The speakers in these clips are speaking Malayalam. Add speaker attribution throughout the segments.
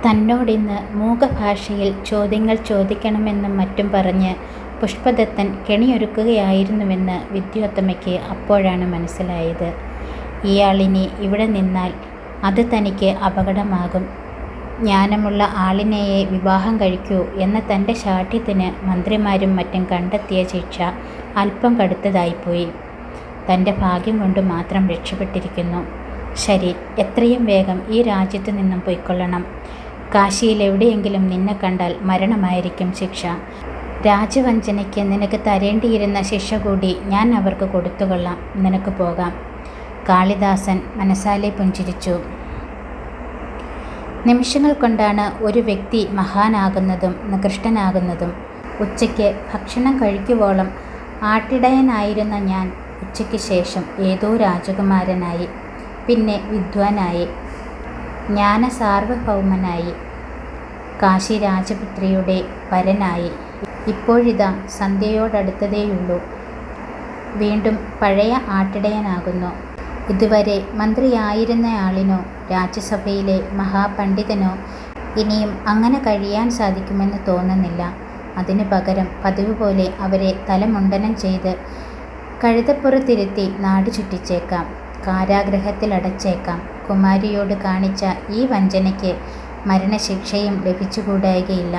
Speaker 1: തന്നോടിന്ന് മൂകഭാഷയിൽ ചോദ്യങ്ങൾ ചോദിക്കണമെന്നും മറ്റും പറഞ്ഞ് പുഷ്പദത്തൻ കെണിയൊരുക്കുകയായിരുന്നുവെന്ന് വിദ്യോത്തമയ്ക്ക് അപ്പോഴാണ് മനസ്സിലായത്. ഇയാളിനി ഇവിടെ നിന്നാൽ അത് തനിക്ക് അപകടമാകും. ജ്ഞാനമുള്ള ആളിനെയെ വിവാഹം കഴിക്കൂ എന്ന തൻ്റെ ശാഠ്യത്തിന് മന്ത്രിമാരും മറ്റും കണ്ടെത്തിയ ശിക്ഷ അല്പം കടുത്തതായിപ്പോയി. തൻ്റെ ഭാഗ്യം കൊണ്ട് മാത്രം രക്ഷപ്പെട്ടിരിക്കുന്നു. ശരി, എത്രയും വേഗം ഈ രാജ്യത്തു നിന്നും പൊയ്ക്കൊള്ളണം. കാശിയിൽ എവിടെയെങ്കിലും നിന്നെ കണ്ടാൽ മരണമായിരിക്കും ശിക്ഷ. രാജവഞ്ചനയ്ക്ക് നിനക്ക് തരേണ്ടിയിരുന്ന ശിക്ഷ കൂടി ഞാൻ അവർക്ക് കൊടുത്തുകൊള്ളാം. നിനക്ക് പോകാം. കാളിദാസൻ മനസാലെ പുഞ്ചിരിച്ചു. നിമിഷങ്ങൾ കൊണ്ടാണ് ഒരു വ്യക്തി മഹാനാകുന്നതും നികൃഷ്ടനാകുന്നതും. ഉച്ചയ്ക്ക് ഭക്ഷണം കഴിക്കുവോളം ആട്ടിടയനായിരുന്ന ഞാൻ ഉച്ചയ്ക്ക് ശേഷം ഏതോ രാജകുമാരനായി, പിന്നെ വിദ്വാനായി, ജ്ഞാനസാർവഭൗമനായി, കാശി രാജപുത്രിയുടെ വരനായി. ഇപ്പോഴിതാ സന്ധ്യയോടടുത്തതേയുള്ളൂ, വീണ്ടും പഴയ ആട്ടിടയനാകുന്നു. ഇതുവരെ മന്ത്രിയായിരുന്നയാളിനോ രാജ്യസഭയിലെ മഹാപണ്ഡിതനോ ഇനിയും അങ്ങനെ കഴിയാൻ സാധിക്കുമെന്ന് തോന്നുന്നില്ല. അതിനു പകരം പതിവ് പോലെ അവരെ തലമുണ്ടനം ചെയ്ത് കഴുതപ്പുറത്തിരുത്തി നാട് ചുറ്റിച്ചേക്കാം, കാരാഗൃഹത്തിലടച്ചേക്കാം. കുമാരിയോട് കാണിച്ച ഈ വഞ്ചനയ്ക്ക് മരണശിക്ഷയും ലഭിച്ചുകൂടായികയില്ല.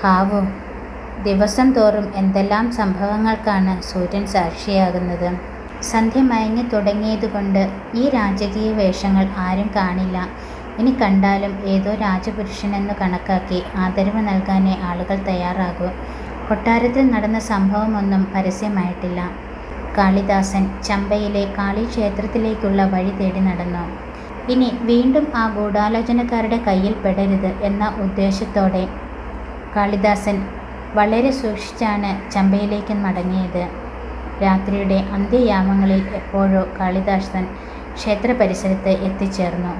Speaker 1: ഹാവൂ, ദിവസം തോറും എന്തെല്ലാം സംഭവങ്ങൾക്കാണ് സൂര്യൻ സാക്ഷിയാകുന്നത്. സന്ധ്യ മയങ്ങി തുടങ്ങിയതുകൊണ്ട് ഈ രാജകീയ വേഷങ്ങൾ ആരും കാണില്ല. ഇനി കണ്ടാലും ഏതോ രാജപുരുഷനെന്ന് കണക്കാക്കി ആദരവ് നൽകാനേ ആളുകൾ തയ്യാറാകൂ. കൊട്ടാരത്തിൽ നടന്ന സംഭവമൊന്നും പരസ്യമായിട്ടില്ല. കാളിദാസൻ ചമ്പയിലെ കാളീക്ഷേത്രത്തിലേക്കുള്ള വഴി തേടി നടന്നു. ഇനി വീണ്ടും ആ ഗൂഢാലോചനക്കാരുടെ കയ്യിൽ പെടരുത് എന്ന ഉദ്ദേശത്തോടെ കാളിദാസൻ വളരെ സൂക്ഷിച്ചാണ് ചമ്പയിലേക്ക് മടങ്ങിയത്. രാത്രിയുടെ അന്ത്യയാമങ്ങളിൽ എപ്പോഴോ കാളിദാസൻ ക്ഷേത്ര പരിസരത്ത് എത്തിച്ചേർന്നു.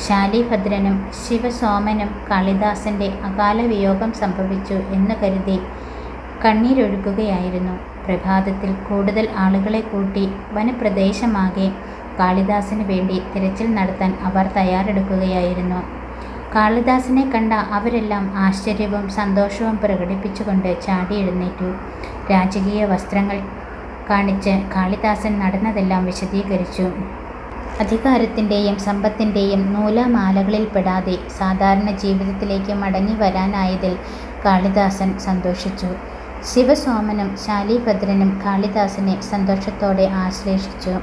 Speaker 1: ശാലീഭദ്രനും ശിവസോമനും കാളിദാസൻ്റെ അകാല വിയോഗം സംഭവിച്ചു എന്ന് കരുതി കണ്ണീരൊഴുകുകയായിരുന്നു. പ്രഭാതത്തിൽ കൂടുതൽ ആളുകളെ കൂട്ടി വനപ്രദേശമാകെ കാളിദാസന് വേണ്ടി തിരച്ചിൽ നടത്താൻ അവർ തയ്യാറെടുക്കുകയായിരുന്നു. കാളിദാസനെ കണ്ട അവരെല്ലാം ആശ്ചര്യവും സന്തോഷവും പ്രകടിപ്പിച്ചുകൊണ്ട് ചാടി എഴുന്നേറ്റു. രാജകീയ വസ്ത്രങ്ങൾ കാണിച്ച് കാളിദാസൻ നടന്നതെല്ലാം വിശദീകരിച്ചു. അധികാരത്തിൻ്റെയും സമ്പത്തിൻ്റെയും നൂലാമാലകളിൽ പെടാതെ സാധാരണ ജീവിതത്തിലേക്ക് മടങ്ങി വരാനായതിൽ കാളിദാസൻ സന്തോഷിച്ചു. ശിവസോമനും ശാലീഭദ്രനും കാളിദാസനെ സന്തോഷത്തോടെ ആശ്ലേഷിച്ചു.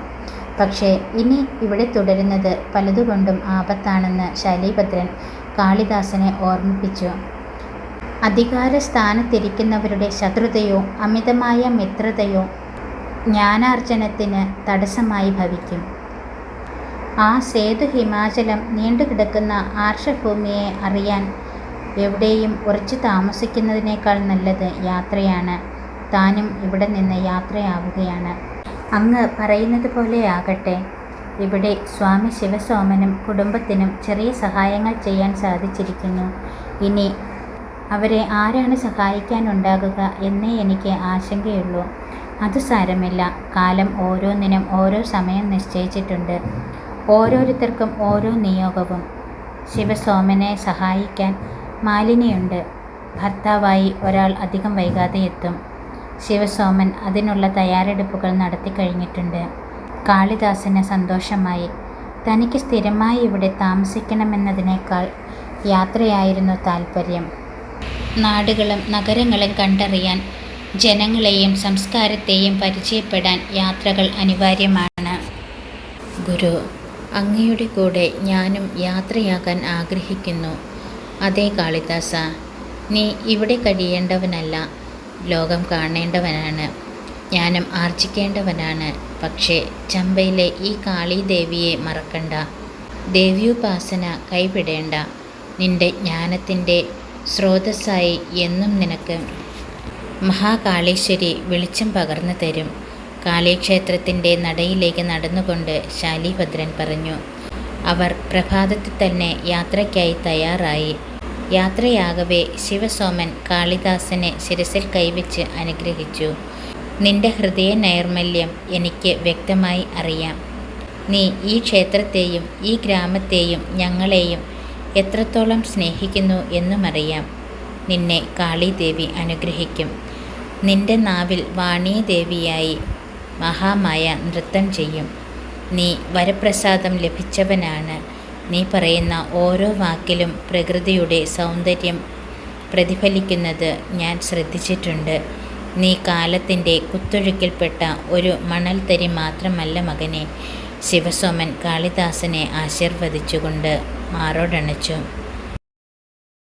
Speaker 1: പക്ഷേ ഇനി ഇവിടെ തുടരുന്നത് പലതുകൊണ്ടും ആപത്താണെന്ന് ശാലീഭദ്രൻ കാളിദാസനെ ഓർമ്മിപ്പിച്ചു. അധികാരസ്ഥാനത്തിരിക്കുന്നവരുടെ ശത്രുതയോ അമിതമായ മിത്രതയോ ജ്ഞാനാർജനത്തിന് തടസ്സമായി ഭവിക്കും. ആ സേതു ഹിമാചലം നീണ്ടുകിടക്കുന്ന ആർഷഭൂമിയെ അറിയാൻ എവിടെയും ഉറച്ചു താമസിക്കുന്നതിനേക്കാൾ നല്ലത് യാത്രയാണ്. താനും ഇവിടെ നിന്ന് യാത്രയാവുകയാണ്. അങ്ങ് പറയുന്നത് പോലെയാകട്ടെ. ഇവിടെ സ്വാമി ശിവസോമനും കുടുംബത്തിനും ചെറിയ സഹായങ്ങൾ ചെയ്യാൻ സാധിച്ചിരിക്കുന്നു. ഇനി അവരെ ആരാണ് സഹായിക്കാനുണ്ടാകുക എന്നേ എനിക്ക് ആശങ്കയുള്ളൂ. അത് സാരമില്ല. കാലം ഓരോന്നിനും ഓരോ സമയം നിശ്ചയിച്ചിട്ടുണ്ട്. ഓരോരുത്തർക്കും ഓരോ നിയോഗവും. ശിവസോമനെ സഹായിക്കാൻ മാലിനിയുണ്ട്. ഭർത്താവായി ഒരാൾ അധികം വൈകാതെ എത്തും. ശിവസോമൻ അതിനുള്ള തയ്യാറെടുപ്പുകൾ നടത്തിക്കഴിഞ്ഞിട്ടുണ്ട്. കാളിദാസന് സന്തോഷമായി. തനിക്ക് സ്ഥിരമായി ഇവിടെ താമസിക്കണമെന്നതിനേക്കാൾ യാത്രയായിരുന്നു താൽപ്പര്യം. നാടുകളും നഗരങ്ങളും കണ്ടറിയാൻ, ജനങ്ങളെയും സംസ്കാരത്തെയും പരിചയപ്പെടാൻ യാത്രകൾ അനിവാര്യമാണ്. ഗുരു, അങ്ങയുടെ കൂടെ ഞാനും യാത്രയാകാൻ ആഗ്രഹിക്കുന്നു. അതേ കാളിദാസ, നീ ഇവിടെ കഴിയേണ്ടവനല്ല, ലോകം കാണേണ്ടവനാണ്, ജ്ഞാനം ആർജിക്കേണ്ടവനാണ്. പക്ഷേ ചമ്പയിലെ ഈ കാളീദേവിയെ മറക്കണ്ട. ദേവ്യോപാസന കൈവിടേണ്ട. നിന്റെ ജ്ഞാനത്തിൻ്റെ സ്രോതസ്സായി എന്നും നിനക്ക് മഹാകാളീശ്വരി വെളിച്ചം പകർന്നു തരും. കാളീക്ഷേത്രത്തിൻ്റെ നടയിലേക്ക് നടന്നുകൊണ്ട് ശാലീഭദ്രൻ പറഞ്ഞു. അവർ പ്രഭാതത്തിൽ തന്നെ യാത്രയ്ക്കായി തയ്യാറായി. യാത്രയാകവേ ശിവസോമൻ കാളിദാസനെ ശിരസിൽ കൈവച്ച് അനുഗ്രഹിച്ചു. നിന്റെ ഹൃദയ നൈർമല്യം എനിക്ക് വ്യക്തമായി അറിയാം. നീ ഈ ക്ഷേത്രത്തെയും ഈ ഗ്രാമത്തെയും ഞങ്ങളെയും എത്രത്തോളം സ്നേഹിക്കുന്നു എന്നുമറിയാം. നിന്നെ കാളീദേവി അനുഗ്രഹിക്കും. നിന്റെ നാവിൽ വാണീദേവിയായി മഹാമായ നൃത്തം ചെയ്യും. നീ വരപ്രസാദം ലഭിച്ചവനാണ്. നീ പറയുന്ന ഓരോ വാക്കിലും പ്രകൃതിയുടെ സൗന്ദര്യം പ്രതിഫലിക്കുന്നത് ഞാൻ ശ്രദ്ധിച്ചിട്ടുണ്ട്. നീ കാലത്തിൻ്റെ കുത്തൊഴുക്കിൽപ്പെട്ട ഒരു മണൽത്തരി മാത്രമല്ല മകനെ. ശിവസോമൻ കാളിദാസനെ ആശീർവദിച്ചുകൊണ്ട് മാറോടണച്ചു.